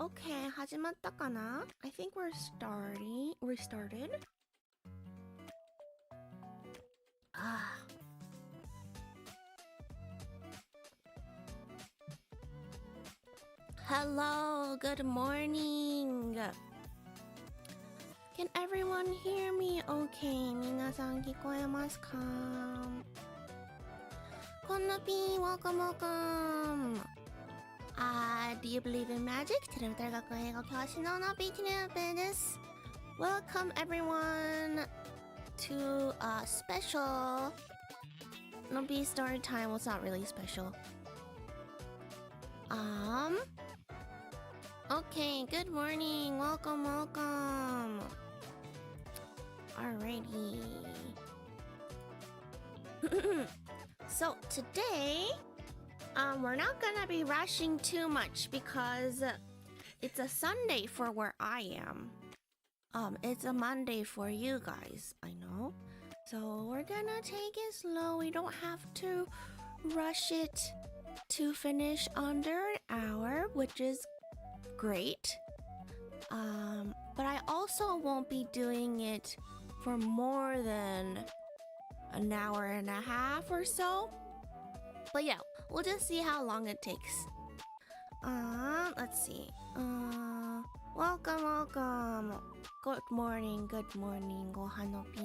Okay, 始まったかな? I think we started. Hello, good morning. Can everyone hear me okay? 皆さん聞こえますか? こんなぴー welcome welcome.Do you believe in magic? テレビ大学英語教師ののびきねぺです。Welcome everyone to a special Nobi story time. Well, it's not really special. Okay, good morning. Welcome, welcome. Alrighty. So today, we're not gonna be rushing too much because it's a Sunday for where I am. It's a Monday for you guys, I know. So we're gonna take it slow. We don't have to rush it to finish under an hour, which is great. But I also won't be doing it for more than an hour and a half or so. But yeah, we'll just see how long it takes. Let's see. Welcome, welcome. Good morning, Gohan no P.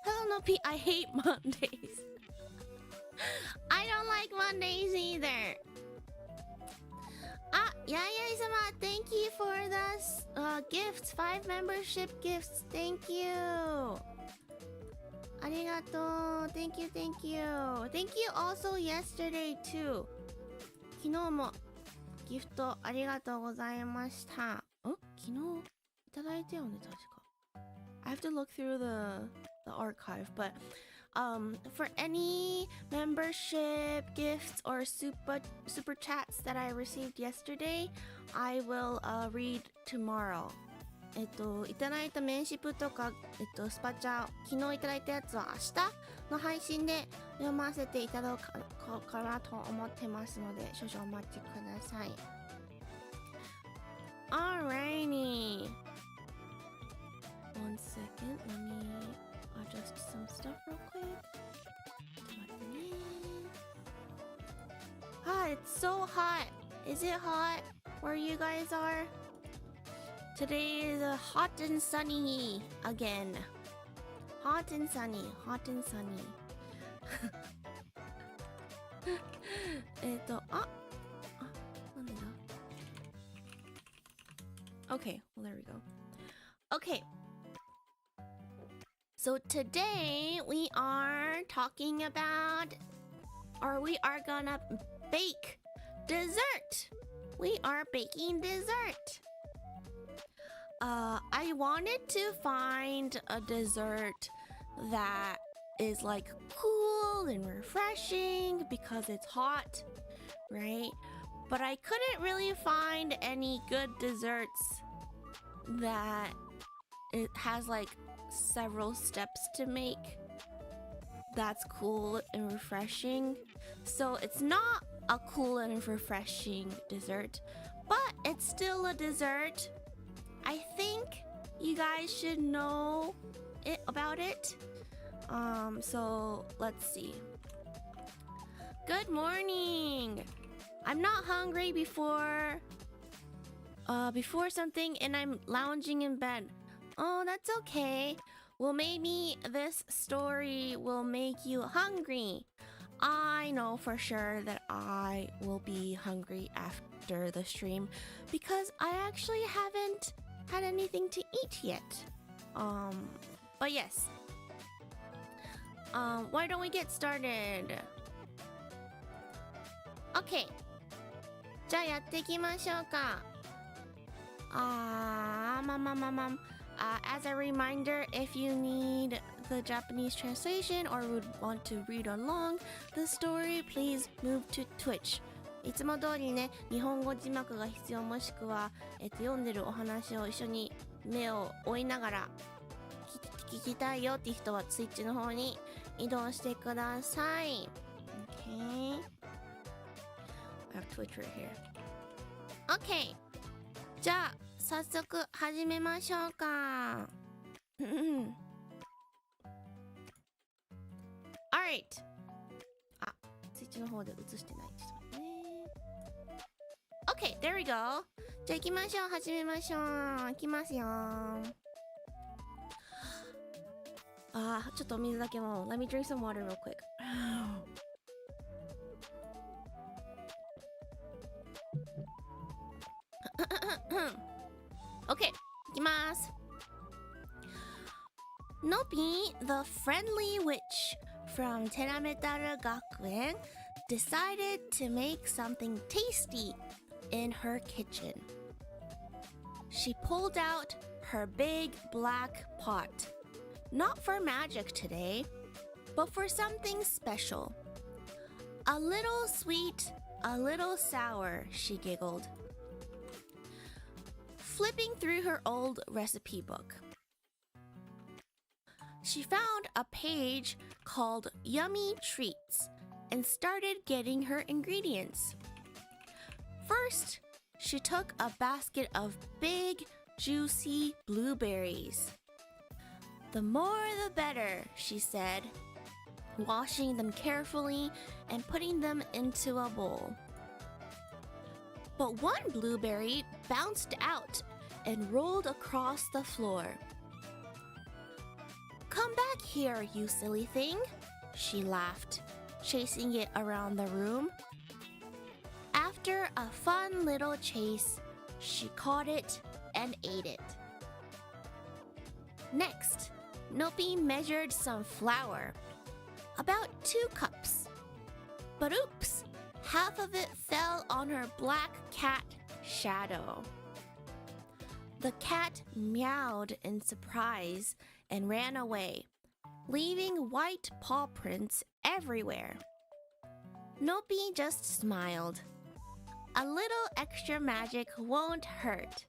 Hello, no P. I hate Mondays. I don't like Mondays either. Yaya-sama, thank you for the gifts. 5 membership gifts. Thank you. Arigato. Thank you, thank you. Thank you also yesterday too. 昨日もギフトありがとうございました。昨日いただいたよね、確か。I have to look through the archive, but for any membership gifts or super chats that I received yesterday, I will read tomorrow. いただいたメンシップとか、スパチャ、昨日いただいたやつは明日の配信で読ませていただこうかなと思ってますので、少々お待ちください。Alrighty. One second, let me adjust some stuff real quick. It's so hot. Is it hot where you guys are? Today is hot and sunny again. Hot and sunny, hot and sunny. なんでだ? Okay, well there we go. Okay. So today we are talking about, or we are gonna bake dessert. We are baking dessert. I wanted to find a dessert that is like cool and refreshing because it's hot, right? But I couldn't really find any good desserts that it has like several steps to make that's cool and refreshing. So it's not a cool and refreshing dessert, but it's still a dessert. I think you guys should know about it. So let's see. Good morning. I'm not hungry before something and I'm lounging in bed. Oh, that's okay. Well, maybe this story will make you hungry. I know for sure that I will be hungry after the stream because I actually haven't had anything to eat yet. But yes. Why don't we get started? Okay. じゃあやっていきましょうか。As a reminder, if you need the Japanese translation or would want to read along the story, please move to Twitch. いつも通りね、日本語字幕が必要もしくは、読んでるお話を一緒に目を追いながら聞きたいよって人は Twitch の方に移動してください。Okay. I have Twitch right here. OK じゃあ早速始めましょうかAlright あ、スイッチの方で映してない。ちょっと待ってね。OK there we go じゃあ行きましょう。始めましょう。行きますよ。ちょっとお水だけもう Let me drink some water real quick OK 行きます。Nopi, the friendly witch from Tenametara Gakuen, decided to make something tasty in her kitchen. She pulled out her big black pot, not for magic today, but for something special. A little sweet, a little sour, she giggled, flipping through her old recipe book. She found a page called Yummy Treats and started getting her ingredients. First, she took a basket of big, juicy blueberries. The more the better, she said, washing them carefully and putting them into a bowl. But one blueberry bounced out and rolled across the floor. Come back here, you silly thing, she laughed, chasing it around the room. After a fun little chase, she caught it and ate it. Next, Nopi measured some flour, about 2 cups. But oops, half of it fell on her black cat, Shadow. The cat meowed in surprise and ran away, leaving white paw prints everywhere. Nopi just smiled. A little extra magic won't hurt.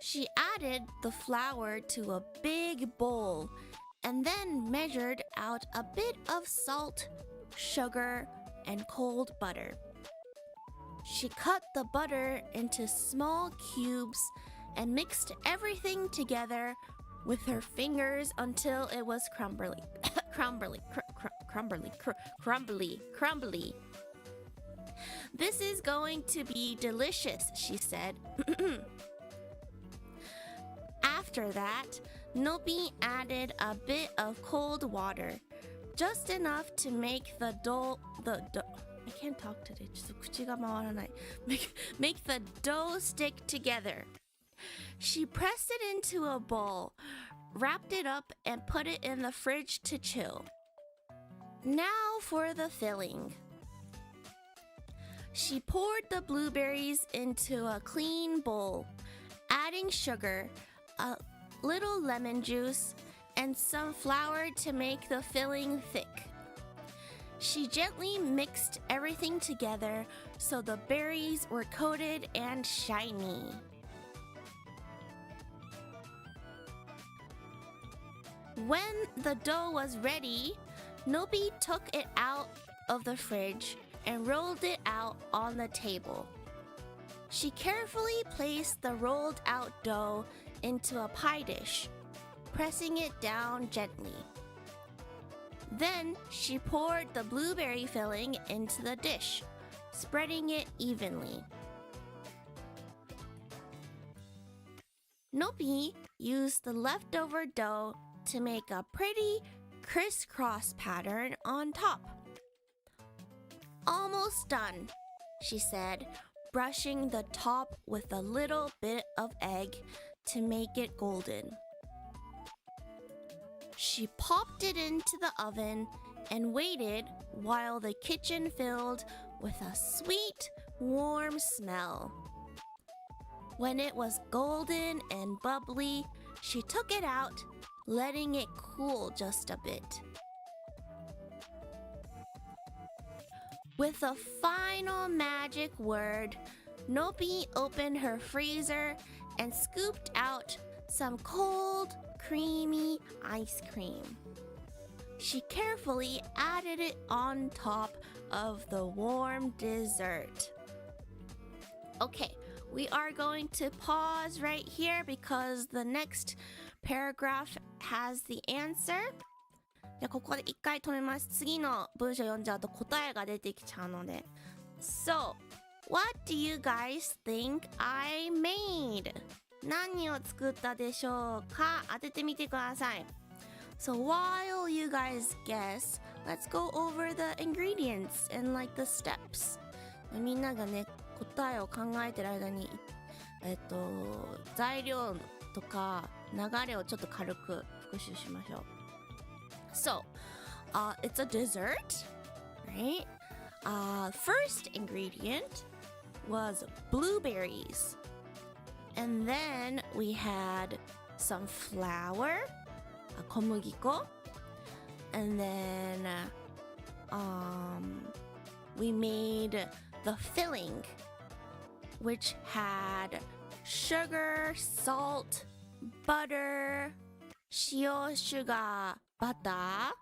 She added the flour to a big bowl and then measured out a bit of salt, sugar, and cold butter. She cut the butter into small cubes and mixed everything together with her fingers until it was crumbly. Crumbly. This is going to be delicious, she said. After that, Nopi added a bit of cold water, just enough to make the dough. I can't talk today. Make the dough stick together. She pressed it into a bowl, wrapped it up, and put it in the fridge to chill. Now for the filling. She poured the blueberries into a clean bowl, adding sugar, a little lemon juice, and some flour to make the filling thick. She gently mixed everything together so the berries were coated and shiny. When the dough was ready, Nopi took it out of the fridge and rolled it out on the table. She carefully placed the rolled out dough into a pie dish, pressing it down gently. Then she poured the blueberry filling into the dish, spreading it evenly. Nopi used the leftover dough to make a pretty crisscross pattern on top. Almost done, she said, brushing the top with a little bit of egg to make it golden. She popped it into the oven and waited while the kitchen filled with a sweet, warm smell. When it was golden and bubbly, she took it out, letting it cool just a bit. With a final magic word, Nopi opened her freezer and scooped out some cold, creamy ice cream. she carefully added it on top of the warm dessert. Okay, we are going to pause right here because the next paragraph has the answer. じゃあここで一回止めます。次の文章読んじゃうと答えが出てきちゃうので。So, what do you guys think I made? 何を作ったでしょうか？当ててみてください。So while you guys guess, let's go over the ingredients and like the steps. みんながね、答えを考えてる間に、材料とか流れをちょっと軽く復習しましょう。So, it's a dessert, right? First ingredient was blueberries. And then we had some flour, 小麦粉. And then we made the filling, which had sugar, salt, butter, 塩 sugar, butter.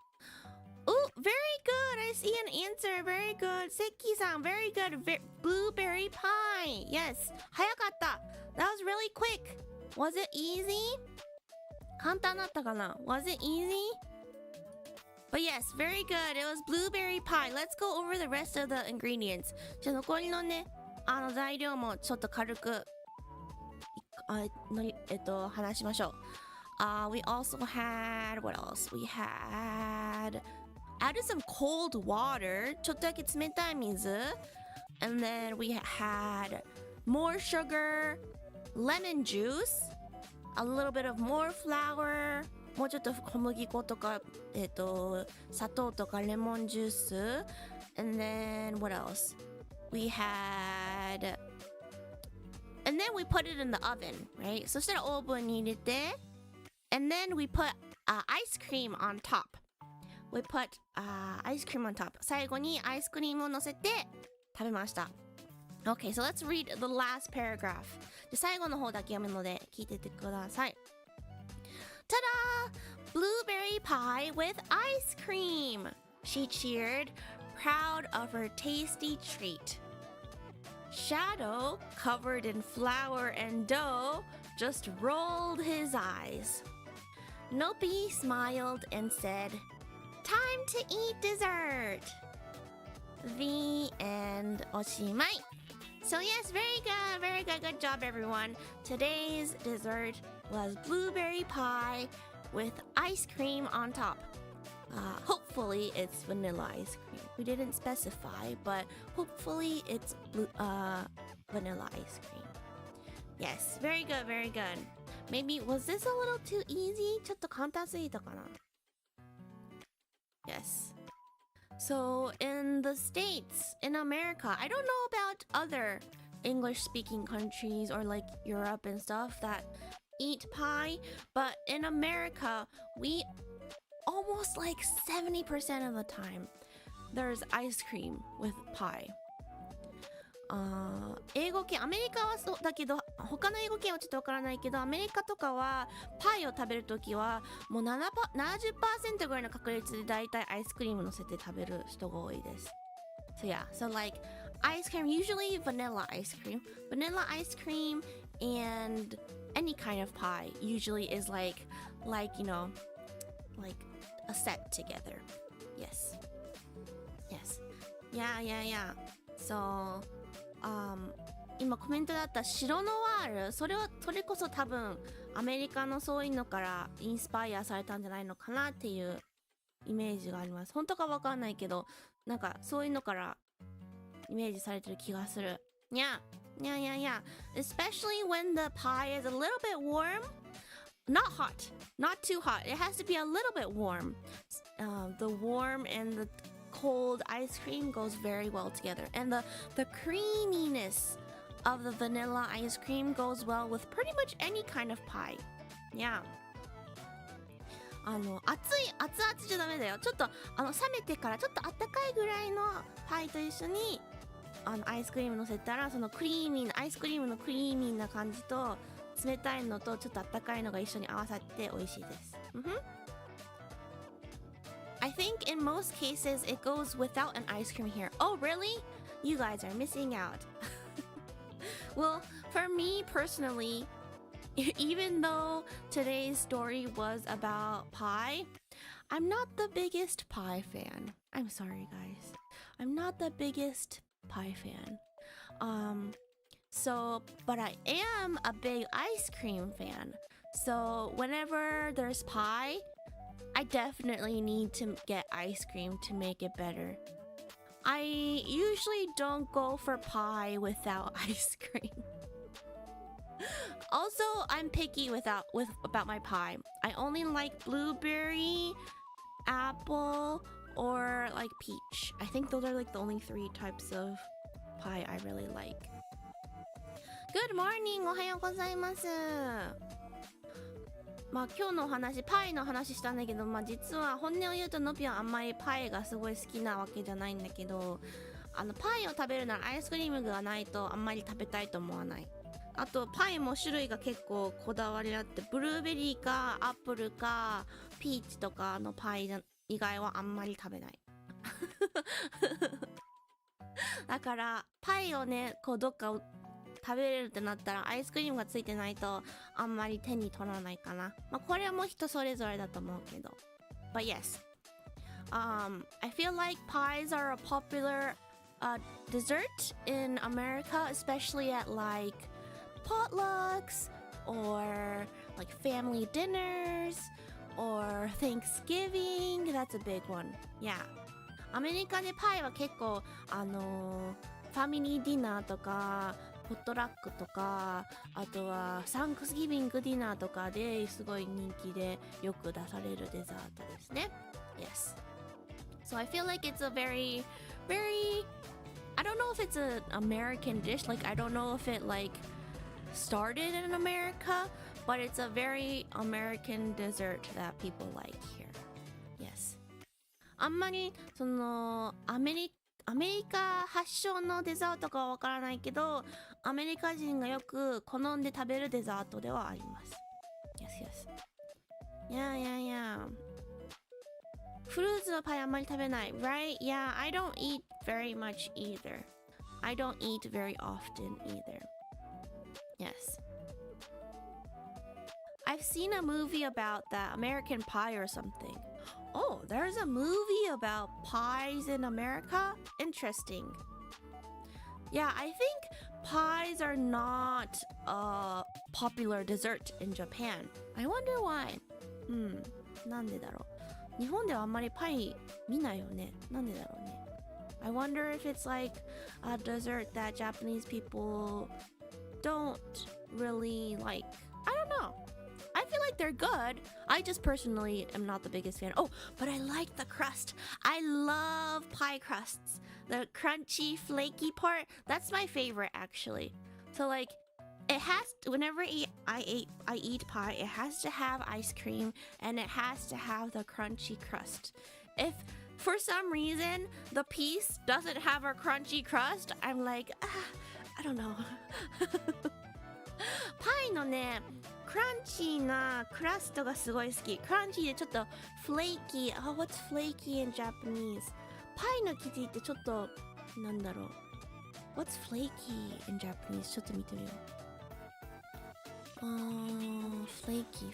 Oh, very good. I see an answer. Very good. Seki-san, very good. Blueberry pie. Yes. 早かった. That was really quick. Was it easy? 簡単だったかな? Was it easy? But yes, very good. It was blueberry pie. Let's go over the rest of the ingredients. じゃあ残りのね、材料もちょっと軽く話しましょう。We also had, what else? We had added some cold water. ちょっとだけ冷たい水. And then we had more sugar, lemon juice, a little bit of more flour, もうちょっと小麦粉とか、砂糖とかレモンジュース. And then what else? We had, and then we put it in the oven, right? そしたらオーブンに入れて, and then we put ice cream on top. We put ice cream on top. 最後にアイスクリームを乗せて食べました。Okay, so let's read the last paragraph. で最後の方だけ読むので聞いててください。Ta-da! Blueberry pie with ice cream! She cheered, proud of her tasty treat. Shadow, covered in flour and dough, just rolled his eyes. Nopi smiled and said, "Time to eat dessert!" The end. Oshimai. So yes, very good, good job everyone. Today's dessert was blueberry pie with ice cream on top. Hopefully it's vanilla ice cream. We didn't specify, but hopefully it's vanilla ice cream. Yes, very good, very good. Maybe, was this a little too easy? ちょっと簡単すぎたかな? Yes. So in the States, in America, I don't know about other English-speaking countries or like Europe and stuff that eat pie, but in America, we almost like 70% of the time, there's ice cream with pie. 英語圏、アメリカはそうだけど、他の英語圏はちょっとわからないけど、アメリカとかはパイを食べるときはもう70% ぐらいの確率でだいたいアイスクリーム乗せて食べる人が多いです。So yeah, so like ice cream, usually vanilla ice cream and any kind of pie usually is like you know, like a set together. Yes. Yeah. So, 今コメントだった白ノワール、それこそ多分アメリカのそういうのからインスパイアされたんじゃないのかなっていうイメージがあります。本当かわかんないけど、なんかそういうのからイメージされてる気がする。Yeah. Especially when the pie is a little bit warm. Not hot, not too hot. It has to be a little bit warm. The warm and the cold ice cream goes very well together. And the creaminess of the vanilla ice cream goes well with pretty much any kind of pie. Yeah. 熱々じゃダメだよ。ちょっと冷めてからちょっとあったかいぐらいのパイと一緒にアイスクリーム乗せたら、そのクリーミーなアイスクリームのクリーミーな感じと冷たいのとちょっとあったかいのが一緒に合わさって美味しいです。I think in most cases it goes without an ice cream here. Oh, really? You guys are missing out. Well, for me personally, even though today's story was about pie, I'm not the biggest pie fan. I'm sorry, guys. I'm not the biggest pie fan. But I am a big ice cream fan. So whenever there's pie, I definitely need to get ice cream to make it better. I usually don't go for pie without ice cream. Also, I'm picky about my pie. I only like blueberry, apple, or like peach. I think those are like the only 3 types of pie I really like. Good morning! おはようございます。まあ今日のお話、パイの話したんだけど、まあ実は本音を言うとノピはあんまりパイがすごい好きなわけじゃないんだけど、パイを食べるならアイスクリームがないとあんまり食べたいと思わない。あとパイも種類が結構こだわりあって、ブルーベリーかアップルかピーチとかのパイ以外はあんまり食べない。だからパイをね、こうどっか食べれるってなったらアイスクリームがついてないとあんまり手に取らないかな。まあこれはもう人それぞれだと思うけど。But yes, I feel like pies are a popular dessert in America, especially at like potlucks or like family dinners or Thanksgiving. That's a big one. Yeah. アメリカでパイは結構ファミリーディナーとかポットラックとか、あとはサンクスギビングディナーとかですごい人気でよく出されるデザートですね。Yes. So I feel like it's a very, very, I don't know if it's an American dish. Like I don't know if it like started in America, but it's a very American dessert that people like here. Yes. あんまりそのアメリカ発祥のデザートかはわからないけど、アメリカ人がよく好んで食べるデザートではあります。Yes, yes. Yeah. フルーツのパイあんまり食べない。Right? Yeah, I don't eat very much either. I don't eat very often either. Yes. I've seen a movie about that, American Pie or something. Oh, there's a movie about pies in America? Interesting. Yeah, I think pies are not a popular dessert in Japan. I wonder why. なんでだろう。日本ではあんまりパイ見ないよね。なんでだろうね。I wonder if it's like a dessert that Japanese people don't really like. I don't know. I feel like they're good. I just personally am not the biggest fan. Oh, but I like the crust. I love pie crusts. The crunchy, flaky part. That's my favorite, actually. So, like, it has to, whenever I eat pie, it has to have ice cream and it has to have the crunchy crust. If for some reason the piece doesn't have a crunchy crust, I'm like, I don't know. パイのね、クランチーなクラストがすごい好き。クランチーでちょっとフレーキー。What's flaky in Japanese? パイの生地ってちょっと、なんだろう。What's flaky in Japanese? ちょっと見てみよう。flaky.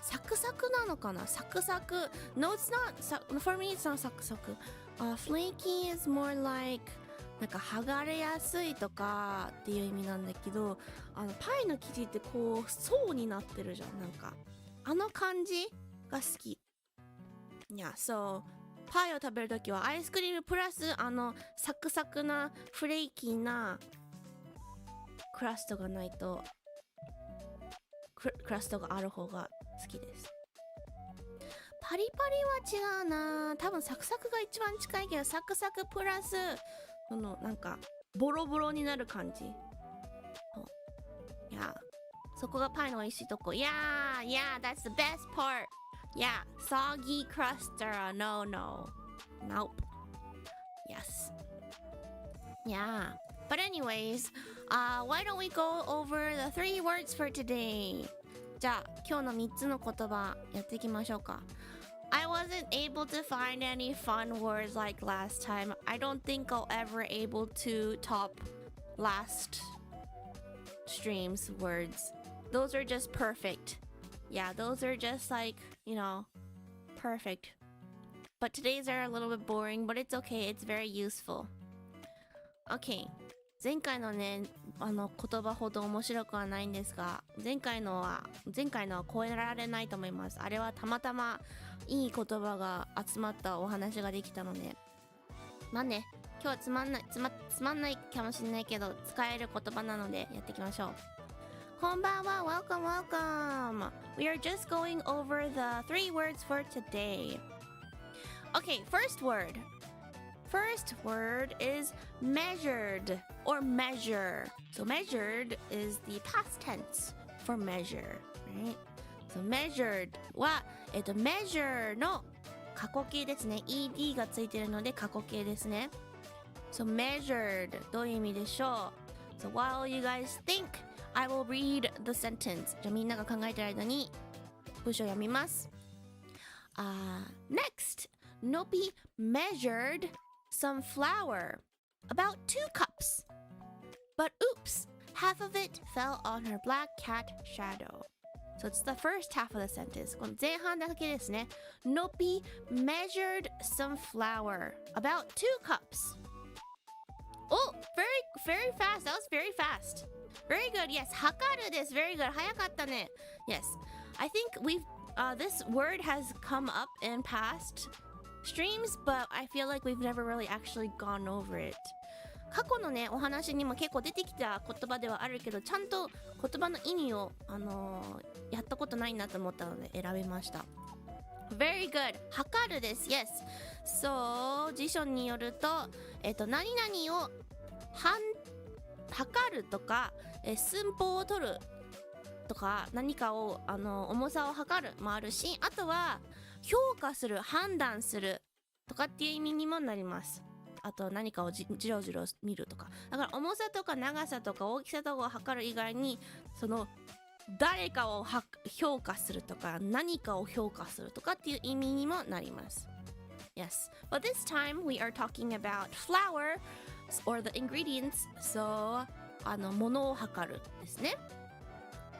サクサクなのかな？サクサク。No, it's not. For me, it's not サクサク。flaky is more like なんか剥がれやすいとかっていう意味なんだけど、パイの生地ってこう層になってるじゃん。なんか感じが好き。Yeah, so パイを食べるときはアイスクリームプラスサクサクなフレーキーなクラストがないとクラストがある方が好きです。パリパリは違うな。多分サクサクが一番近いけど、サクサクプラスなんかボロボロになる感じ。いや、そこがパイの美味しいとこ。Yeah, that's the best part. Yeah, soggy crusts are a no. Nope. Yes. Yeah. But anyways, why don't we go over the 3 words for today? じゃあ今日の3つの言葉やっていきましょうか。I wasn't able to find any fun words like last time. I don't think I'll ever able to top last stream's words. Those are just perfect. Yeah, those are just like, perfect. But today's are a little bit boring, but it's okay. It's very useful. Okay. 前回のね、言葉ほど面白くはないんですが、前回のは超えられないと思います。あれはたまたまいい言葉が集まったお話ができたので、まあね、今日はつまんないかもしれないけど、使える言葉なのでやっていきましょう。こんばんは、welcome. We are just going over the 3 words for today. Okay, first word. First word is measured or measure. So measured is the past tense for measure, right? So measured は、measure の過去形ですね。ed がついてるので過去形ですね。So measured どういう意味でしょう？ So while you guys think, I will read the sentence. じゃあみんなが考えてる間に文章を読みます。Next, Nopi measured some flour, about 2 cups. But oops, half of it fell on her black cat shadow. So it's the first half of the sentence. この前半だけですね。Nopi measured some flour, about 2 cups. Oh, very fast. That was very fast. Very good. Yes, 測るです。Very good. 早かったね。Yes. I think this word has come up in past streams, but I feel like we've never really actually gone over it. 過去のね、お話にも結構出てきた言葉ではあるけど、ちゃんと言葉の意味を、やったことないなと思ったので選びました。Very good. 測るです。Yes. So, 辞書によると、何々を測るとか、寸法を取るとか、何かを、重さを測るもあるし、あとは、評価する、判断するとかっていう意味にもなります。あと何かをじろじろ見るとか。だから重さとか長さとか大きさとかを測る以外に、その誰かを評価するとか何かを評価するとかっていう意味にもなります。Yes, but this time we are talking about flour or the ingredients. So, 物を測るですね。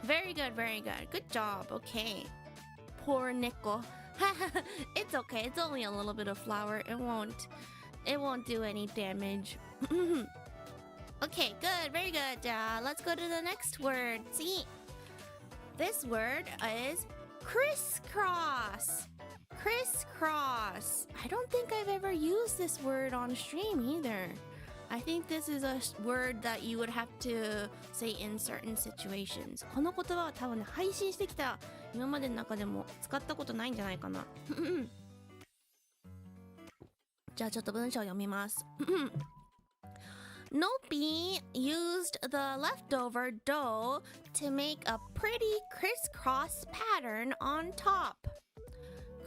Very good, very good. Good job. Okay. Poor Nico. It's okay. It's only a little bit of flour. It won't do any damage. Okay, good. Very good. Let's go to the next word. See, this word is crisscross. Crisscross. I don't think I've ever used this word on stream either. I think this is a word that you would have to say in certain situations. この言葉は多分ね、配信してきた今までの中でも使ったことないんじゃないかな。じゃあちょっと文章を読みます。Nopi used the leftover dough to make a pretty crisscross pattern on top.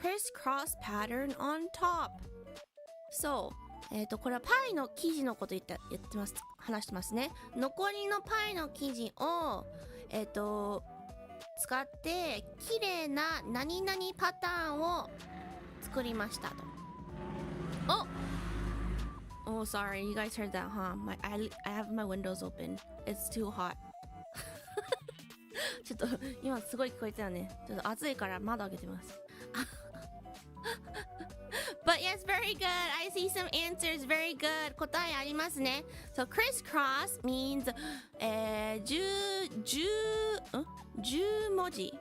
Crisscross pattern on top. So, これはパイの生地のこと話してますね。残りのパイの生地を、使って綺麗な何々パターンを作りましたと。Oh, sorry, you guys heard that, huh? I have my windows open. It's too hot. ちょっと今すごい聞こえてたね。ちょっと暑いから窓開けてます。But yes, very good. I see some answers. Very good. 答えありますね。So crisscross means 10文字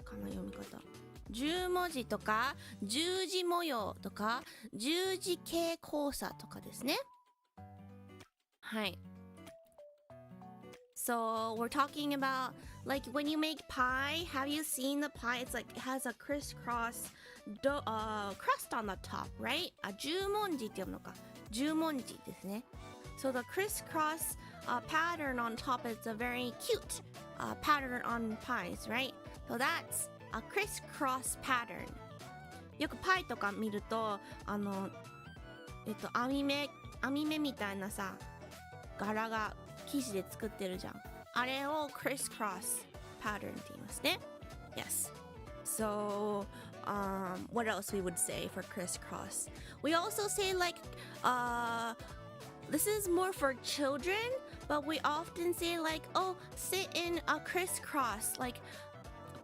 かな読み方。10文字とか十字模様とか十字形交差とかですね。はい。So we're talking about like when you make pie, have you seen the pie? It's like it has a crisscross crust on the top, right? 十文字って読むのか。十文字ですね。So the crisscross pattern on top is a very cute pattern on pies, right? So that's a crisscross pattern. よくパイとか見ると網目みたいなさ柄が生地で作ってるじゃん。あれを crisscross pattern って言いますね。Yes. So, what else we would say for crisscross? We also say like, this is more for children, but we often say like, oh, sit in a crisscross. Like,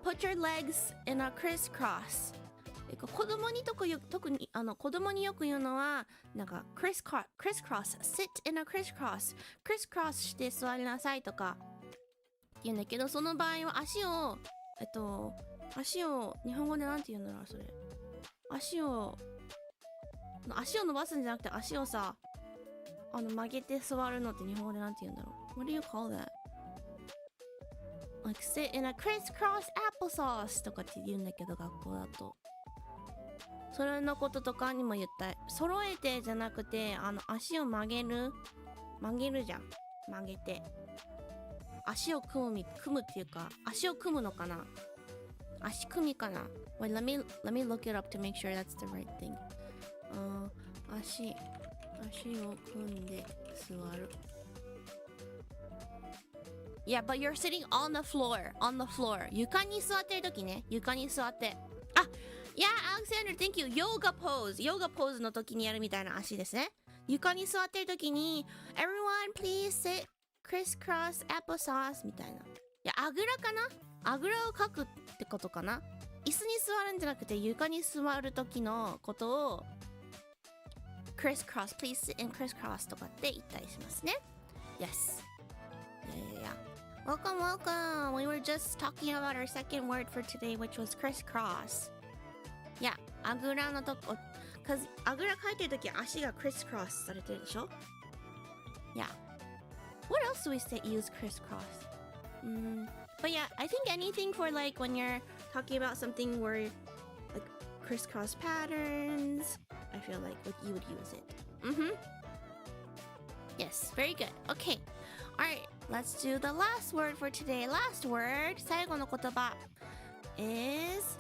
put your legs in a crisscross. 子供に特に子供によく言うのはなんか crisscross sit in a crisscross crisscross して座りなさいとか言うんだけど、その場合は足を日本語でなんて言うんだろうそれ。足を伸ばすんじゃなくて足をさ曲げて座るのって日本語でなんて言うんだろう。What do you call that? Like sit in a crisscross applesauce とかって言うんだけど学校だと。それのこととかにも言ったい。揃えてじゃなくて足を曲げるじゃん。曲げて足を組むっていうか足を組むのかな。足組みかな。Wait, let me look it up to make sure that's the right thing. 足を組んで座る。Yeah, but you're sitting on the floor. On the floor. 床に座ってるときね。床に座って。Yeah, Alexander, thank you. Yoga pose の時にやるみたいな足ですね。床に座ってる時に Everyone please sit crisscross applesauce みたいな。いや、あぐらかな。あぐらをかくってことかな。椅子に座るんじゃなくて床に座る時のことを crisscross please sit in crisscross とかって言ったりしますね。 Yes. Yeah. Welcome. We were just talking about our second word for today, which was crisscross.いや、あぐらのとこ、あぐらかいてるとき足がクリスクロスされてるでしょ。Yeah. What else do we say use crisscross? But yeah, I think anything for like when you're talking about something where like crisscross patterns, I feel like you would use it. Yes, very good. Okay. Alright, let's do the last word for today. Last word, 最後の言葉 is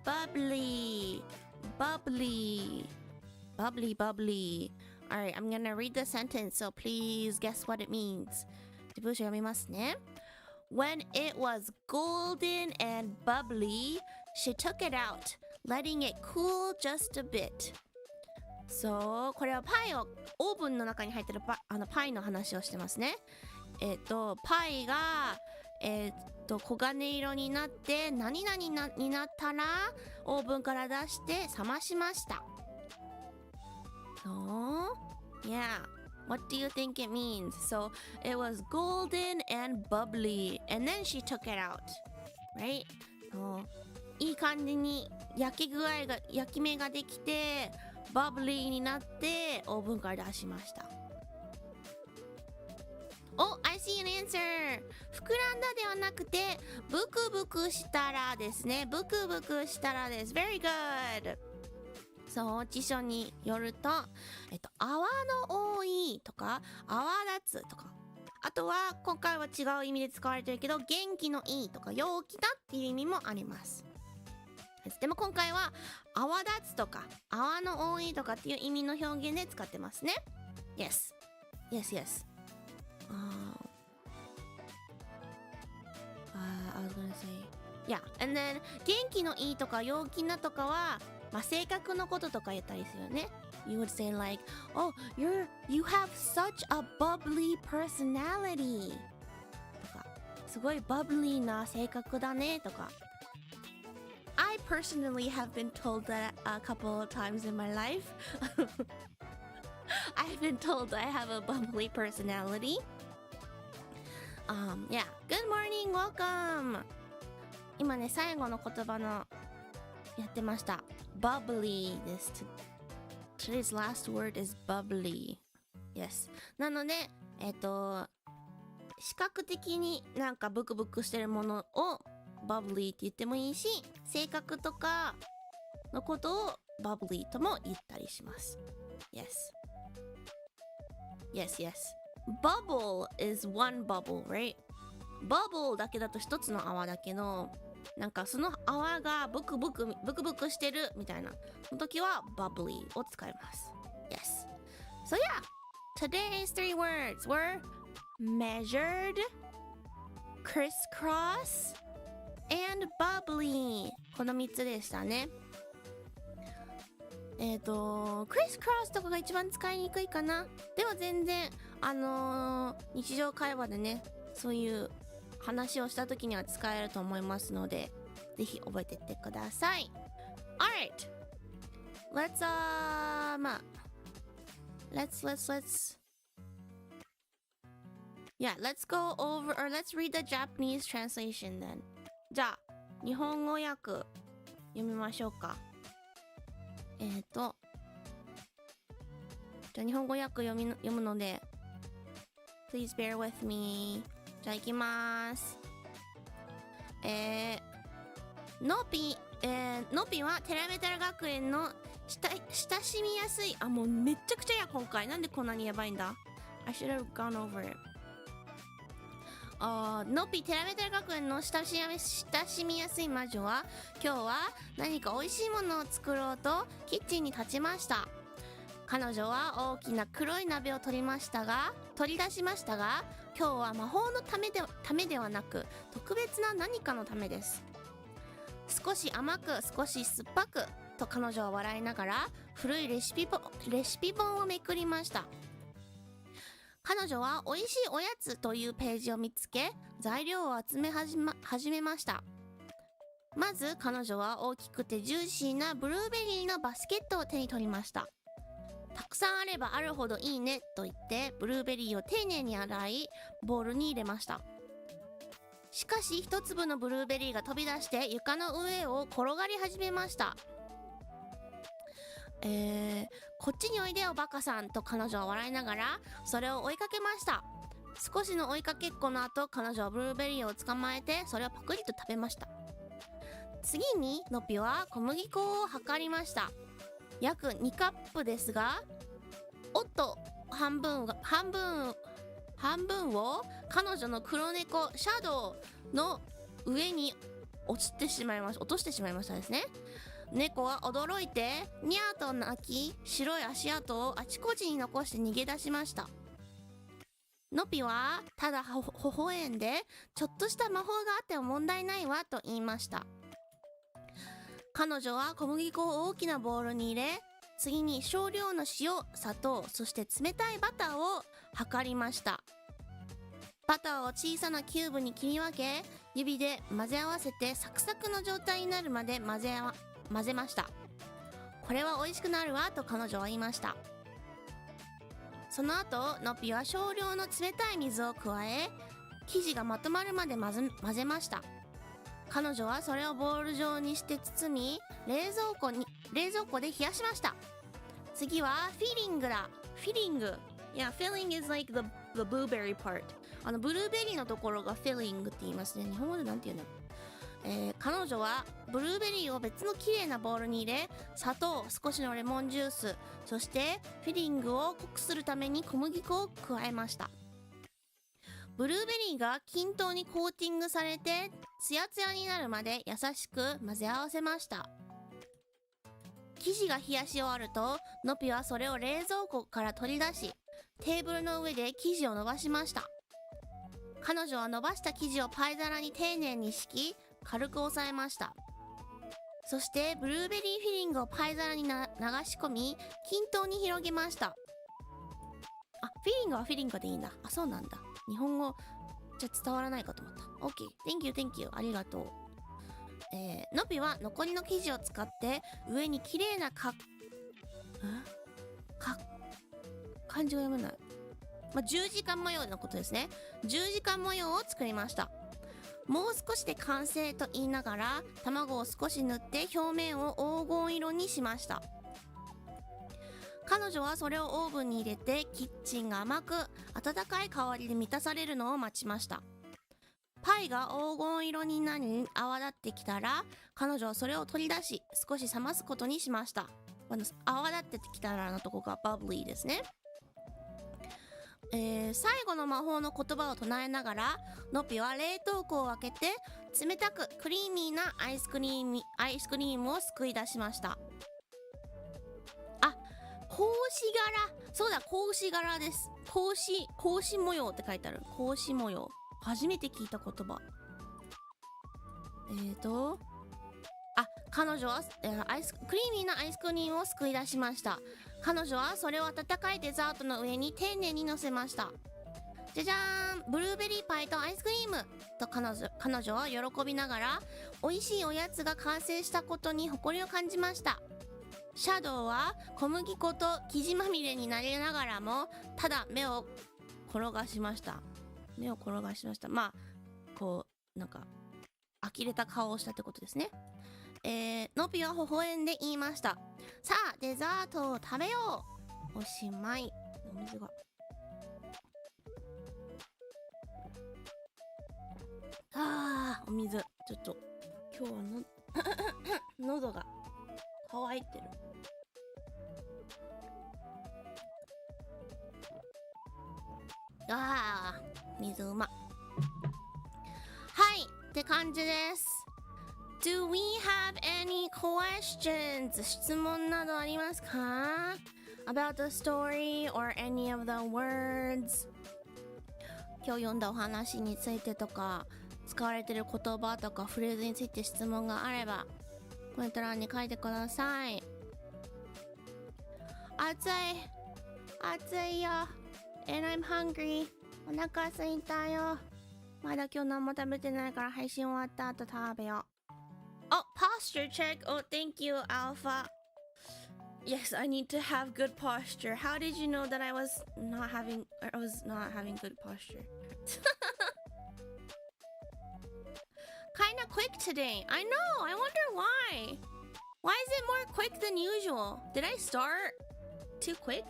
bubbly. Alright, I'm gonna read the sentence, so please guess what it means. 文章読みますね。When it was golden and bubbly, she took it out, letting it cool just a bit. そう、これはパイをオーブンの中に入ってるパイの話をしてますね。パイが黄金色になって何々になったらオーブンから出して冷ましました。So, yeah. What do you think it means? So, it was golden and bubbly, and then she took it out. Right? いい感じに焼き目ができて、バブリーになってオーブンから出しました。Oh, I see an answer. 膨らんだではなくて、ブクブクしたらですね。ブクブクしたらです。Very good. そう、辞書によると、泡の多いとか、泡立つとか。あとは、今回は違う意味で使われてるけど、元気のいいとか、陽気だっていう意味もあります。でも今回は、泡立つとか、泡の多いとかっていう意味の表現で使ってますね。Yes. I was gonna say, yeah, and then 元気のいいとか陽気なとかは、性格のこととか言ったりするよね。You would say like, oh, you have such a bubbly personality とか、すごいバブリーな性格だねとか。I personally have been told that a couple of times in my life. I've been told I have a bubbly personality. Yeah. Good morning, welcome. 今ね、最後の言葉のやってました。bubbly です。Today's last word is bubbly. Yes. なので、視覚的になんかブクブクしてるものをbubblyって言ってもいいし、性格とかのことをbubblyとも言ったりします。Yes. Bubble is one bubble, right? Bubble だけだと一つの泡だけど、なんかその泡がブクブクしてるみたいなの時は bubbly を使います。Yes. So yeah, today's 3 words were measured, crisscross and bubbly この3つでしたね。crisscross とかが一番使いにくいかな。でも全然日常会話でね、そういう話をした時には使えると思いますので、ぜひ覚えてってください。Alright, let's yeah, let's go over or let's read the Japanese translation then. じゃあ日本語訳読みましょうか。じゃあ日本語訳読むので Please bear with me。 じゃあ行きます。のぴはテラメタル学園の親しみやすい、もうめっちゃくちゃや今回。なんでこんなにやばいんだ。 I should have gone over it。のぴテラメタル学園の親しみやすい魔女は今日は何か美味しいものを作ろうとキッチンに立ちました。彼女は大きな黒い鍋を取り出しましたが、今日は魔法のためではなく特別な何かのためです。少し甘く少し酸っぱくと彼女は笑いながら古いレシピ本をめくりました。彼女は美味しいおやつというページを見つけ、材料を集め始めました。まず彼女は大きくてジューシーなブルーベリーのバスケットを手に取りました。たくさんあればあるほどいいねと言ってブルーベリーを丁寧に洗いボウルに入れました。しかし一粒のブルーベリーが飛び出して床の上を転がり始めました。こっちにおいでよバカさんと彼女は笑いながらそれを追いかけました。少しの追いかけっこの後、彼女はブルーベリーを捕まえてそれをパクリと食べました。次にのぴは小麦粉を測りました。約2カップですが、おっと半分を彼女の黒猫シャドウの上に落としてしまいましたですね。猫は驚いてニャーと鳴き、白い足跡をあちこちに残して逃げ出しました。のぴはただ微笑んで、ちょっとした魔法があっても問題ないわと言いました。彼女は小麦粉を大きなボウルに入れ、次に少量の塩、砂糖、そして冷たいバターを測りました。バターを小さなキューブに切り分け、指で混ぜ合わせてサクサクの状態になるまで混ぜました。これは美味しくなるわと彼女は言いました。その後のぴは少量の冷たい水を加え、生地がまとまるまで混ぜました。彼女はそれをボウル状にして包み、冷蔵庫で冷やしました。次はフィリング。Yeah, filling is like the blueberry part。ブルーベリーのところがフィリングって言いますね。日本語でなんて言うの。彼女はブルーベリーを別のきれいなボウルに入れ、砂糖、少しのレモンジュース、そしてフィリングを濃くするために小麦粉を加えました。ブルーベリーが均等にコーティングされてツヤツヤになるまで優しく混ぜ合わせました。生地が冷やし終わると、のぴはそれを冷蔵庫から取り出し、テーブルの上で生地を伸ばしました。彼女は伸ばした生地をパイ皿に丁寧に敷き、軽く押さえました。そしてブルーベリーフィリングをパイ皿に流し込み、均等に広げました。フィリングはフィリングでいいんだ。そうなんだ。日本語じゃ伝わらないかと思った。 OK、 Thank you ありがとう。のぴは残りの生地を使って上に綺麗な漢字を読めない。十字架模様のことですね。十字架模様を作りました。もう少しで完成と言いながら卵を少し塗って表面を黄金色にしました。彼女はそれをオーブンに入れてキッチンが甘く温かい香りで満たされるのを待ちました。パイが黄金色になり泡立ってきたら、彼女はそれを取り出し少し冷ますことにしました。泡立ってきたらのとこがバブリーですね。最後の魔法の言葉を唱えながらのぴは冷凍庫を開けて冷たくクリーミーなアイスクリームをすくい出しました。格子柄、そうだ、格子柄です。格子模様って書いてある。格子模様。初めて聞いた言葉。彼女は、クリーミーなアイスクリームを救い出しました。彼女はそれを温かいデザートの上に丁寧に乗せました。じゃじゃーん、ブルーベリーパイとアイスクリームと彼女は喜びながら、美味しいおやつが完成したことに誇りを感じました。シャドウは小麦粉と生地まみれになりながらも、ただ目を転がしました。まあ、こう、なんか、呆れた顔をしたってことですね。ノピは微笑んで言いました。さあ、デザートを食べよう。おしまい。お水が。お水。ちょっと、今日は喉が乾いてる。水うま。はい、って感じです。Do we have any questions? 質問などありますか about the story or any of the words? 今日読んだお話についてとか、使われている言葉とかフレーズについて質問があれば、コメント欄に書いてください。暑いよ。And I'm hungry. お腹すいたよ。まだ今日何も食べてないから配信終わった後食べよう。Oh, posture check. Oh, thank you, Alpha. Yes, I need to have good posture. How did you know that I was not having good posture? Kinda quick today. I know. I wonder why. Why is it more quick than usual? Did I start too quick?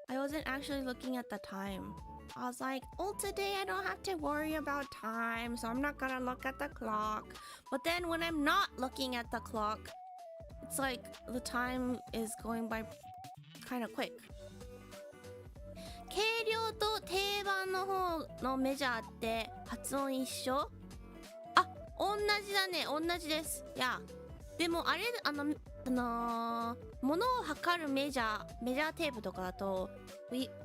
I wasn't actually looking at the time. I was like, oh, today I don't have to worry about time, so I'm not gonna look at the clock. But then when I'm not looking at the clock, it's like the time is going by kind of quick. 軽量と定番の方のメジャーって発音一緒？あ、同じだね。同じです。いや、でもあれ、物を測るメジャーテープとかだと、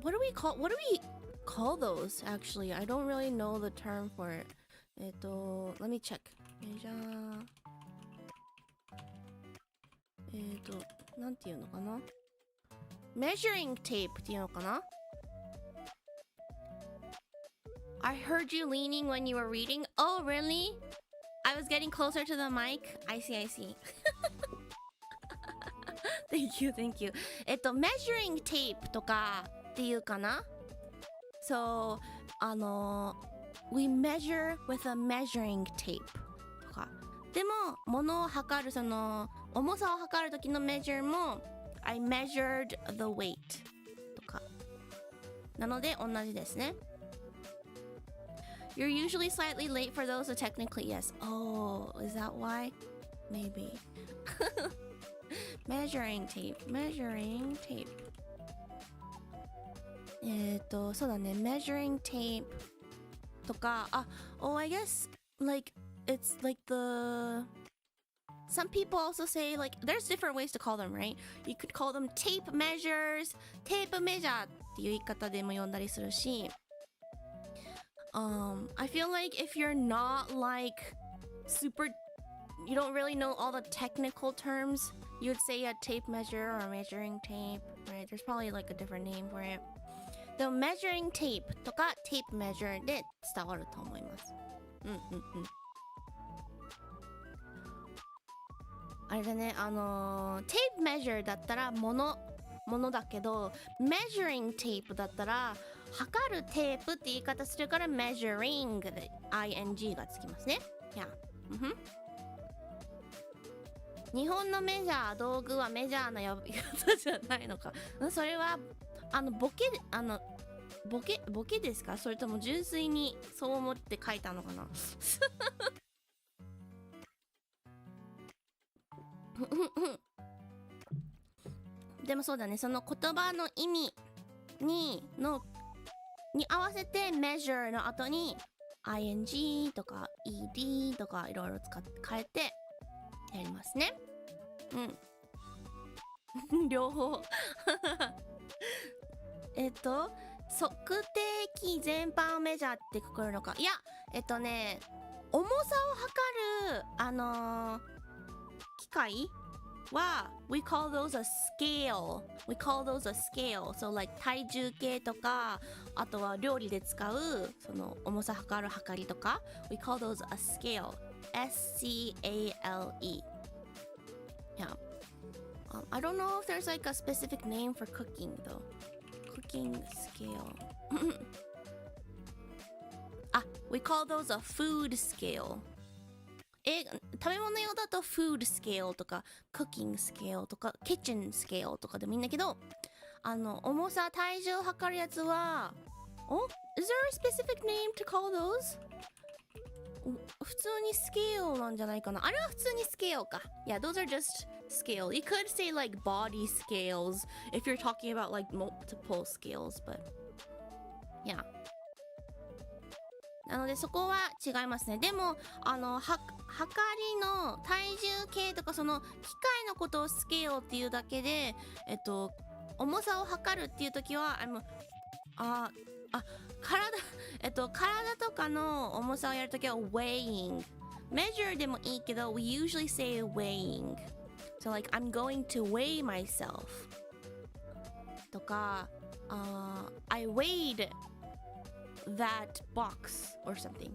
what do we call those actually? I don't really know the term for it. Let me check. メジャーなんていうのかな？ Measuring tape っていうのかな？ I heard you leaning when you were reading. Oh, really? I was getting closer to the mic. I see. Thank you. Measuring tape とかっていうかな？ So, we measure with a measuring tape とか。でも、物を測る、その、重さを測るときの measure も、I measured the weight とか。なので、同じですね。You're usually slightly late for those, so technically yes. Oh, is that why? Maybe. Measuring tape. そうだね。Measuring tape とか、I guess, like, it's like some people also say, like, there's different ways to call them, right? You could call them tape measures, tape measure っていう言い方でも呼んだりするし、I feel like if you're not, like, you don't really know all the technical terms, you would say a tape measure or a measuring tape, right? There's probably, like, a different name for it. The measuring tape とか tape measure で伝わると思います。あれだね、tape measure だったらものだけど、measuring tape だったら測るテープって言い方するから measuring で ing がつきますね。いや、日本のメジャー道具はメジャーな呼び方じゃないのか。それはボケですか？それとも純粋にそう思って書いたのかな？でもそうだね、その言葉の意味に合わせて measure の後に ing とか ed とかいろいろ変えてやりますね。両方測定器全般をメジャーってくくるのか。いや、重さを測る、機械は、we call those a scale. We call those a scale. So like 体重計とか、あとは料理で使う、その重さ測る測りとか、we call those a scale. S-C-A-L-E. Yeah. I don't know if there's like a specific name for cooking though. Cooking scale. We call those a food scale. 食べ物用だと food scale とか cooking scale とか kitchen scale とかでもいいんだけど、重さ体重を測るやつは、is there a specific name to call those? 普通にスケールなんじゃないかな。あれは普通にスケールか。Yeah, those are just scale. You could say like body scales if you're talking about like multiple scales, but yeah. なのでそこは違いますね。でも測りの体重計とかその機械のことをスケールっていうだけで、重さを測るっていう時は体とかの重さをやるときは weighing measure でもいいけど we usually say weighing so like I'm going to weigh myself とかI weighed that box or something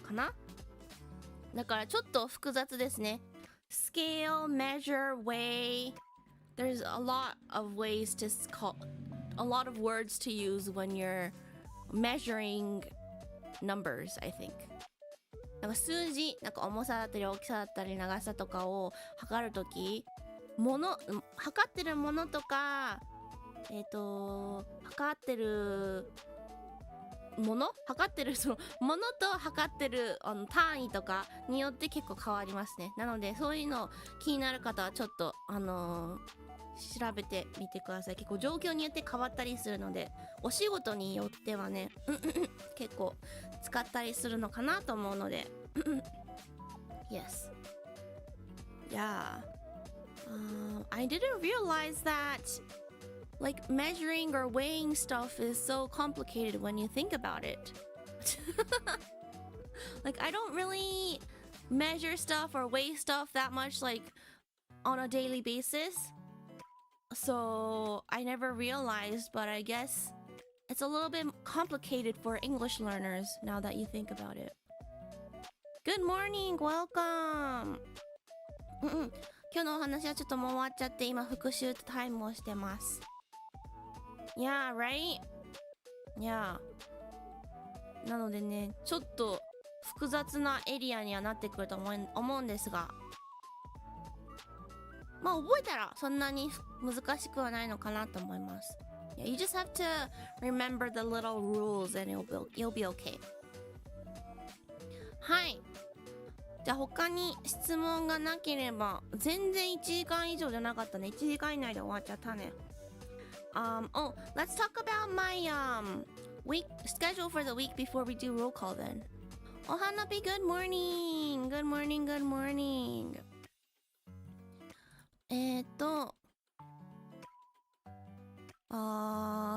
かな。だからちょっと複雑ですね。 scale, measure, weigh. There's a lot of ways to call a lot of words to use when you're measuring numbers, I think. なんか数字、なんか重さだったり大きさだったり長さとかを測るとき、測ってるものとか、測ってるそのものと測ってる単位とかによって結構変わりますね。なのでそういうの気になる方はちょっと調べてみてください。結構状況によって変わったりするので、お仕事によってはね、結構使ったりするのかなと思うので。Yes. Yeah. I didn't realize that like measuring or weighing stuff is so complicated when you think about it. Like I don't really measure stuff or weigh stuff that much like on a daily basis.So I never realized, but I guess it's a little bit complicated for English learners now that you think about it. Good morning, welcome. 今日のお話はちょっともう終わっちゃって今復習タイムをしてます。Yeah, right? Yeah. なのでね、ちょっと複雑なエリアにはなってくると思うんですが、まあ覚えたらそんなに難しくはないのかなと思います。Yeah, you just have to remember the little rules and you'll be okay. はい。じゃあ他に質問がなければ、全然1時間以上じゃなかったね。1時間以内で終わっちゃったね。Let's talk about my week schedule for the week before we do roll call then. Ohanabi, good morning. Good morning, good morning.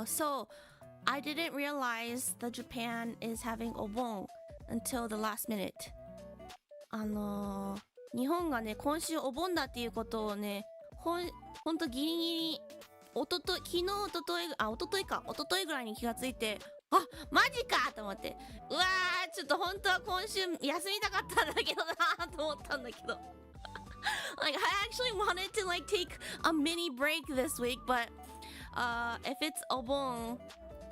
So I didn't realize that Japan is having Obon until the last minute. 日本がね、今週お盆だっていうことをね、ほんとギリギリ、一昨日ぐらいに気がついて、あ、マジかと思って、うわー、ちょっと本当は今週休みたかったんだけどなと思ったんだけど。Like I actually wanted to like take a mini break this week, but if it's Obon,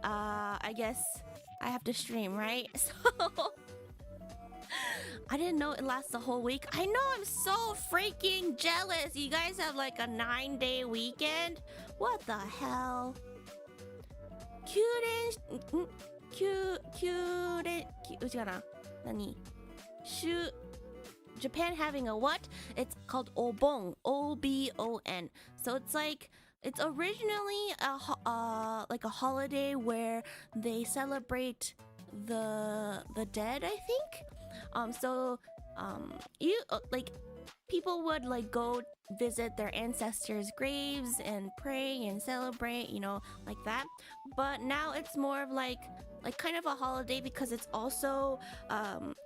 I guess I have to stream, right? So I didn't know it lasts the whole week. I know, I'm so freaking jealous. You guys have like a 9-day weekend? What the hell? Japan having a what? It's called Obon. O-B-O-N. So it's like, it's originally like a holiday where they celebrate the dead, I think. So you like people would like go visit their ancestors' graves and pray and celebrate, you know, like that. But now it's more of like kind of a holiday because it's also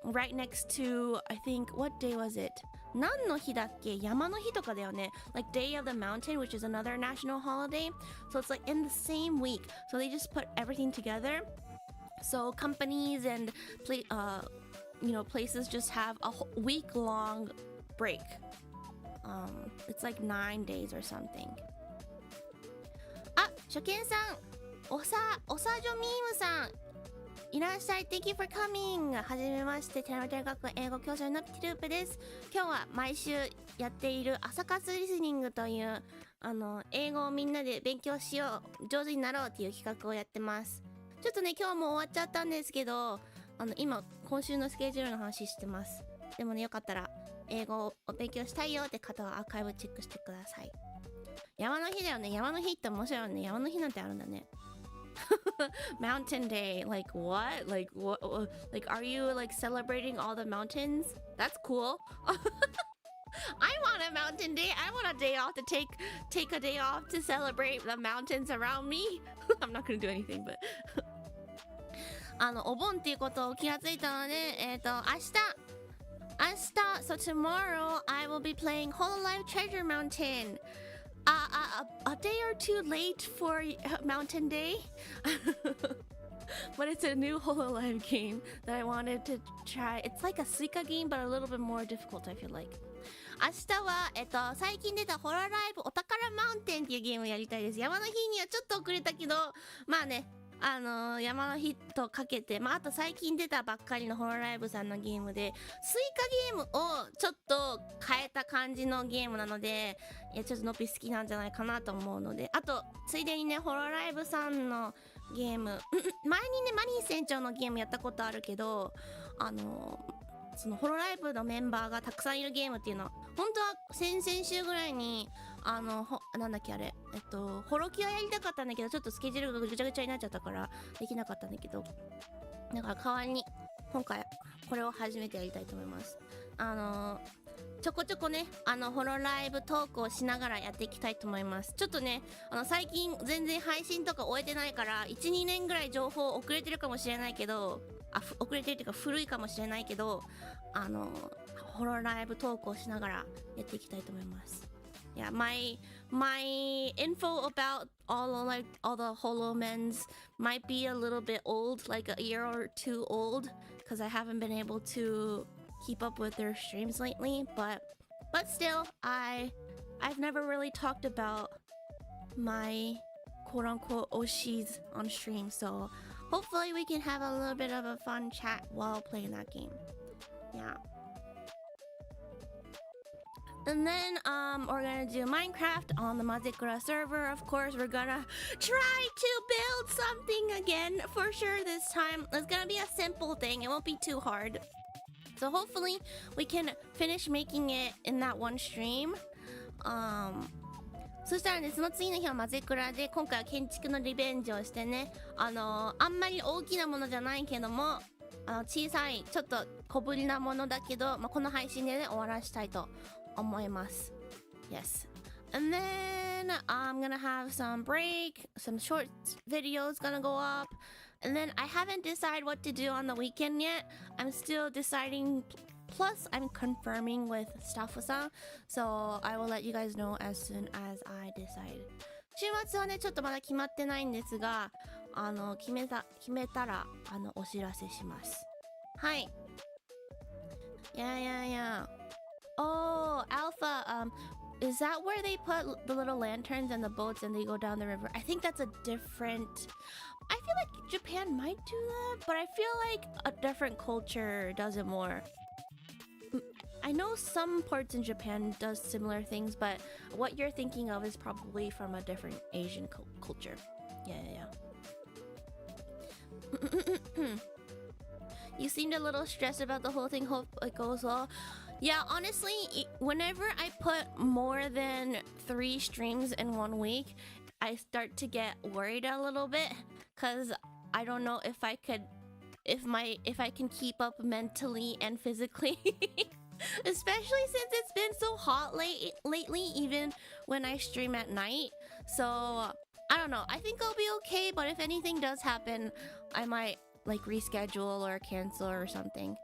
right next to, I think, what day was it? 何の日だっけ？山の日とかだよね。Like Day of the Mountain, which is another national holiday. So it's like in the same week. So they just put everything together. So companies and you know, places just have a week-long break. It's like 9 days or something. あ、初見さん、おさジョミームさん、いらっしゃい。Thank you for coming. はじめまして、テラメテラ学園英語教師のピティループです。今日は毎週やっている朝活リスニングという英語をみんなで勉強しよう、上手になろうっていう企画をやってます。ちょっとね、今日も終わっちゃったんですけど、今週のスケジュールの話してます。でもね、よかったら英語を勉強したいよって方はアーカイブチェックしてください。山の日だよね。山の日って面白いよね。山の日なんてあるんだね。Mountain Day, like what? Like what? Like are you like celebrating all the mountains? That's cool. I want a mountain day. I want a day off to take a day off to celebrate the mountains around me. I'm not gonna do anything, but お盆っていうことを気がついたので、明日 so tomorrow I will be playing Hololive Treasure Mountain. A day or two late for Mountain Day. But it's a new Hololive game that I wanted to try. It's like a Suica game, but a little bit more difficult, I feel like. 明日は、最近出たホロライブお宝マウンテンっていうゲームをやりたいです。山の日にはちょっと遅れたけど、まあね、山の日とかけて、まあ、あと最近出たばっかりのホロライブさんのゲームで、スイカゲームをちょっと変えた感じのゲームなので、いや、ちょっとのっぴ好きなんじゃないかなと思うので、あと、ついでにね、ホロライブさんのゲーム、前にね、マニー船長のゲームやったことあるけど、そのホロライブのメンバーがたくさんいるゲームっていうのは、本当は先々週ぐらいに、なんだっけあれ、ホロキをやりたかったんだけど、ちょっとスケジュールがぐちゃぐちゃになっちゃったから、できなかったんだけど、だから代わりに、今回、これを初めてやりたいと思います。ちょこちょこね、ホロライブトークをしながらやっていきたいと思います。ちょっとね、最近全然配信とか終えてないから、1、2年ぐらい情報遅れてるかもしれないけど、遅れてるっていうか古いかもしれないけど、ホロライブトークをしながらやっていきたいと思います。Yeah, my info about all the HoloMens might be a little bit old, like a year or two old, because I haven't been able to keep up with their streams lately. But still, I've never really talked about my quote unquote Oshis on stream, so hopefully we can have a little bit of a fun chat while playing that game. Yeah. And then we're gonna do Minecraft on the Mazikura server. Of course, we're gonna try to build something again for sure this time. It's gonna be a simple thing. It won't be too hard. So hopefully we can finish making it in that one stream. そしたらね、その次の日はマゼクラで今回は建築のリベンジをしてね、あんまり大きなものじゃないけども、小さいちょっと小ぶりなものだけど、まあ、この配信でね終わらしたいと思います。Yes. And then I'm gonna have some break, some short videos gonna go up. And then I haven't decided what to do on the weekend yet. I'm still deciding. Plus, I'm confirming with Staffo-san, so I will let you guys know as soon as I decide. 週末はね、ちょっとまだ決まってないんですが、決めたら、お知らせします。はい。Yeah. Oh, Alpha, is that where they put the little lanterns and the boats and they go down the river? I think that's a different... I feel like Japan might do that, but I feel like a different culture does it more. I know some parts in Japan does similar things, but what you're thinking of is probably from a different Asian culture. Yeah. You seemed a little stressed about the whole thing. Hope it goes well. Yeah, honestly, whenever I put more than 3 streams in 1 week, I start to get worried a little bit, because I don't know if if I can keep up mentally and physically. Especially since it's been so hot lately, even when I stream at night. So I don't know. I think I'll be okay, but if anything does happen, I might like reschedule or cancel or something.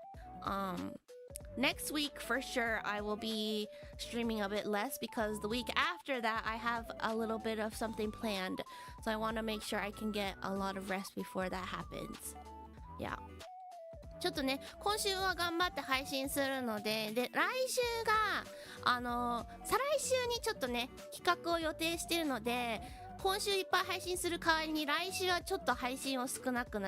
Next week for sure I will be streaming a bit less because the week after that I have a little bit of something planned. So I want to make sure I can get a lot of rest before that happens. Yeah. ちょっとね、今週は頑張って配信するので、で、来週が、再来週にちょっとね、企画を予定してるので、今週いっぱい配信する代わりに来週はちょっと配信を少なく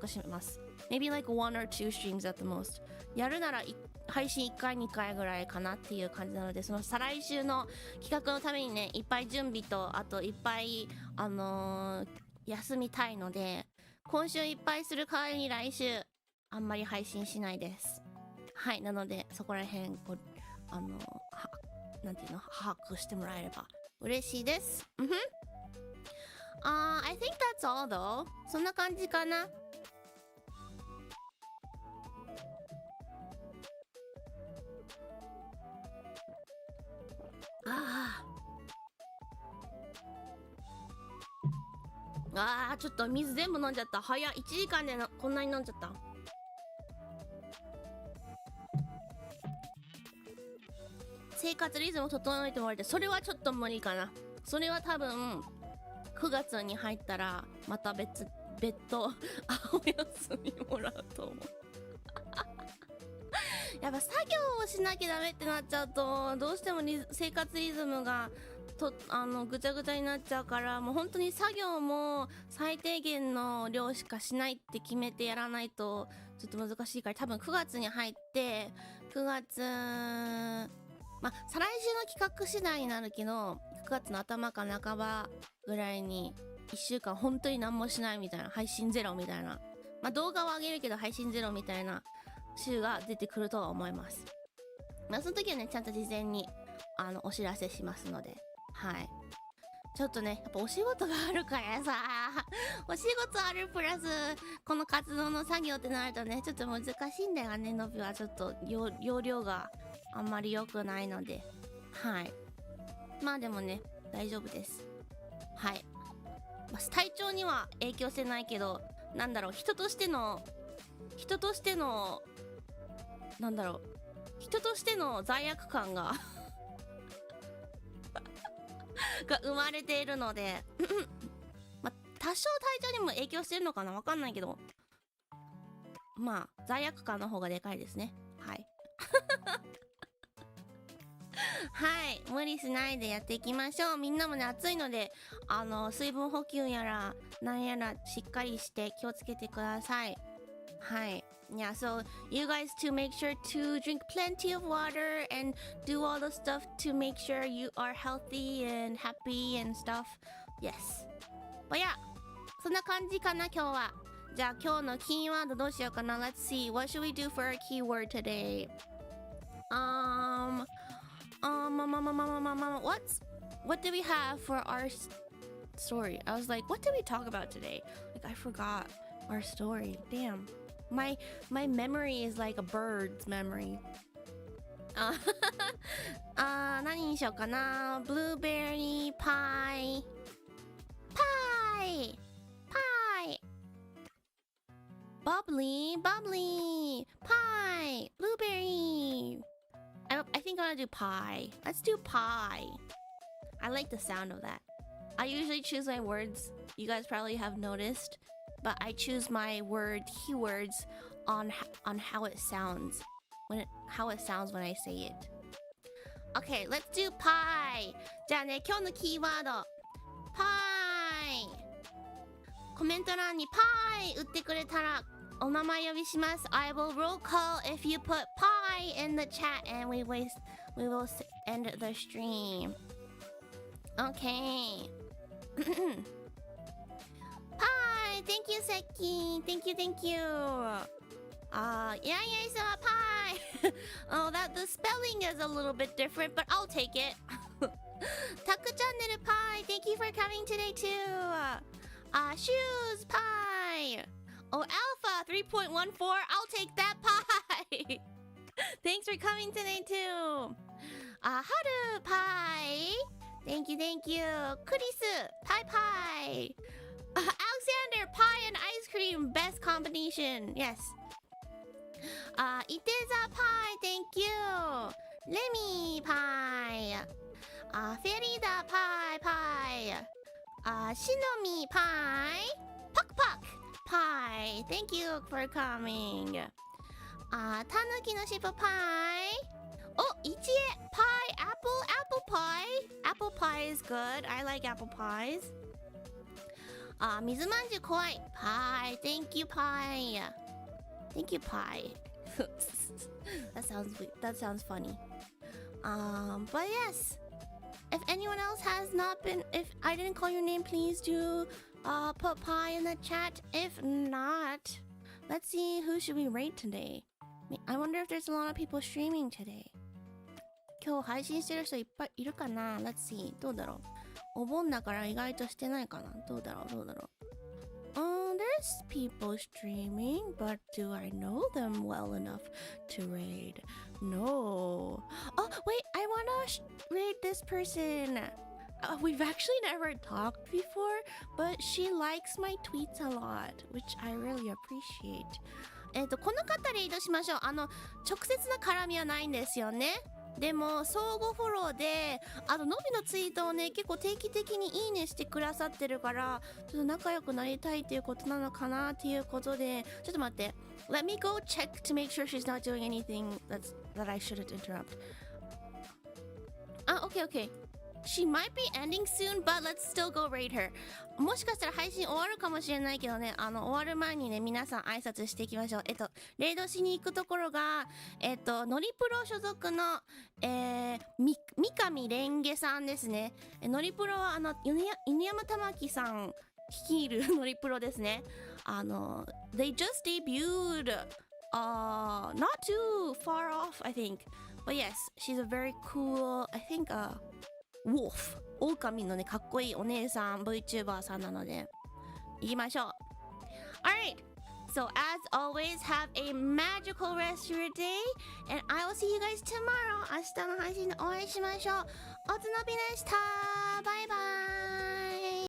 します。Maybe like 1 or 2 streams at the most. やるなら配信1回2回ぐらいかなっていう感じなので、その再来週の企画のためにね、いっぱい準備と、あといっぱい、休みたいので、今週いっぱいする代わりに来週、あんまり配信しないです。はい、なので、そこら辺、なんていうの、把握してもらえれば嬉しいです。I think that's all though. そんな感じかな。ちょっと水全部飲んじゃった。早い。1時間でこんなに飲んじゃった。生活リズムを整えてもらって、それはちょっと無理かな。それは多分9月に入ったらまた別途お休みもらうと思う。やっぱ作業をしなきゃダメってなっちゃうと、どうしても生活リズムがぐちゃぐちゃになっちゃうから、もう本当に作業も最低限の量しかしないって決めてやらないとちょっと難しいから、多分9月に入って9月、まあ再来週の企画次第になるけど、9月の頭か半ばぐらいに1週間本当に何もしないみたいな、配信ゼロみたいな、まあ動画は上げるけど配信ゼロみたいな週が出てくるとは思います。まあその時はね、ちゃんと事前にお知らせしますので、はい。ちょっとね、やっぱお仕事があるからさ、お仕事あるプラスこの活動の作業ってなるとね、ちょっと難しいんだよね。のびはちょっと容量があんまり良くないので、はい。まあでもね、大丈夫です。はい。まあ、体調には影響してないけど、なんだろう、人としてのなんだろう、人としての罪悪感が生まれているのでまあ多少体調にも影響してるのかな、わかんないけど、まあ罪悪感の方がでかいですね。はいはい、無理しないでやっていきましょう。みんなもね、暑いので水分補給やらなんやらしっかりして気をつけてください。はい。Yeah, so you guys to make sure to drink plenty of water and do all the stuff to make sure you are healthy and happy and stuff. Yes. But yeah, そんな感じかな、今日は。じゃあ今日のキーワードどうしようかな。Let's see. What should we do for our keyword today? What do we have for our story? I was like, what did we talk about today? Like, I forgot our story. Damn. My memory is like a bird's memory. 何にしようかな。Blueberry pie. Pie. Pie. Bubbly. Bubbly. Pie. Blueberry. I think I'm gonna do pie. Let's do pie. I like the sound of that. I usually choose my words. You guys probably have noticed. But I choose my keywords on how it sounds when I say it. Okay, let's do pie. じゃあね、今日のキーワード pie。コメント欄に pie 打ってくれたらお名前呼びします。I will roll call if you put pie in the chat and we will end the stream. Okay. Pie! Thank you, Seki. Thank you. Yeah, so pie. Oh, the spelling is a little bit different, but I'll take it. Taku channel pie. Thank you for coming today too. Shoes pie. Oh, Alpha 3.14. I'll take that pie. Thanks for coming today too. Haru pie. Thank you, thank you. Kurisu pie. Alexander pie and ice cream, best combination. Yes. Iteza pie. Thank you. Lemmy pie. Ferida pie. Shinomi pie. Puck pie. Thank you for coming. Tanuki no shippo pie. Oh, Ichie pie. Apple pie. Apple pie is good. I like apple pies. Mizumanju koi pie. Thank you pie. Thank you pie. That sounds funny. But yes. If anyone else has not been, if I didn't call your name, please do put pie in the chat. If not, let's see who should we rate today. I wonder if there's a lot of people streaming today. 今日配信してる人いっぱいいるかな? Let's see. どうだろう? お盆だから意外としてないかな? どうだろう? There's people streaming, but do I know them well enough to raid? No. Oh, wait, I wanna raid this person. We've actually never talked before, but she likes my tweets a lot, which I really appreciate. この方レイドしましょう。直接な絡みはないんですよね。でも相互フォローで、のびのツイートをね、結構定期的にいいねしてくださってるから、ちょっと仲良くなりたいっていうことなのかなっていうことで、ちょっと待って。Let me go check to make sure she's not doing anything that I shouldn't interrupt. Okay. She might be ending soon, but let's still go raid her. もしかしたら配信終わるかもしれないけどね、終わる前にね、皆さん挨拶していきましょう。レイドしに行くところが、ノリプロ所属の、三上蓮華さんですね。ノリプロは、犬山玉木さん率いるノリプロですね。They just debuted, not too far off, I think. But yes, she's a very cool, I think, Wolf 狼のねかっこいいお姉さん VTuber さんなので行きましょう。 Alright, so as always, have a magical rest of your day and I will see you guys tomorrow. 明日の配信でお会いしましょう。おつのびでした。バイバーイ。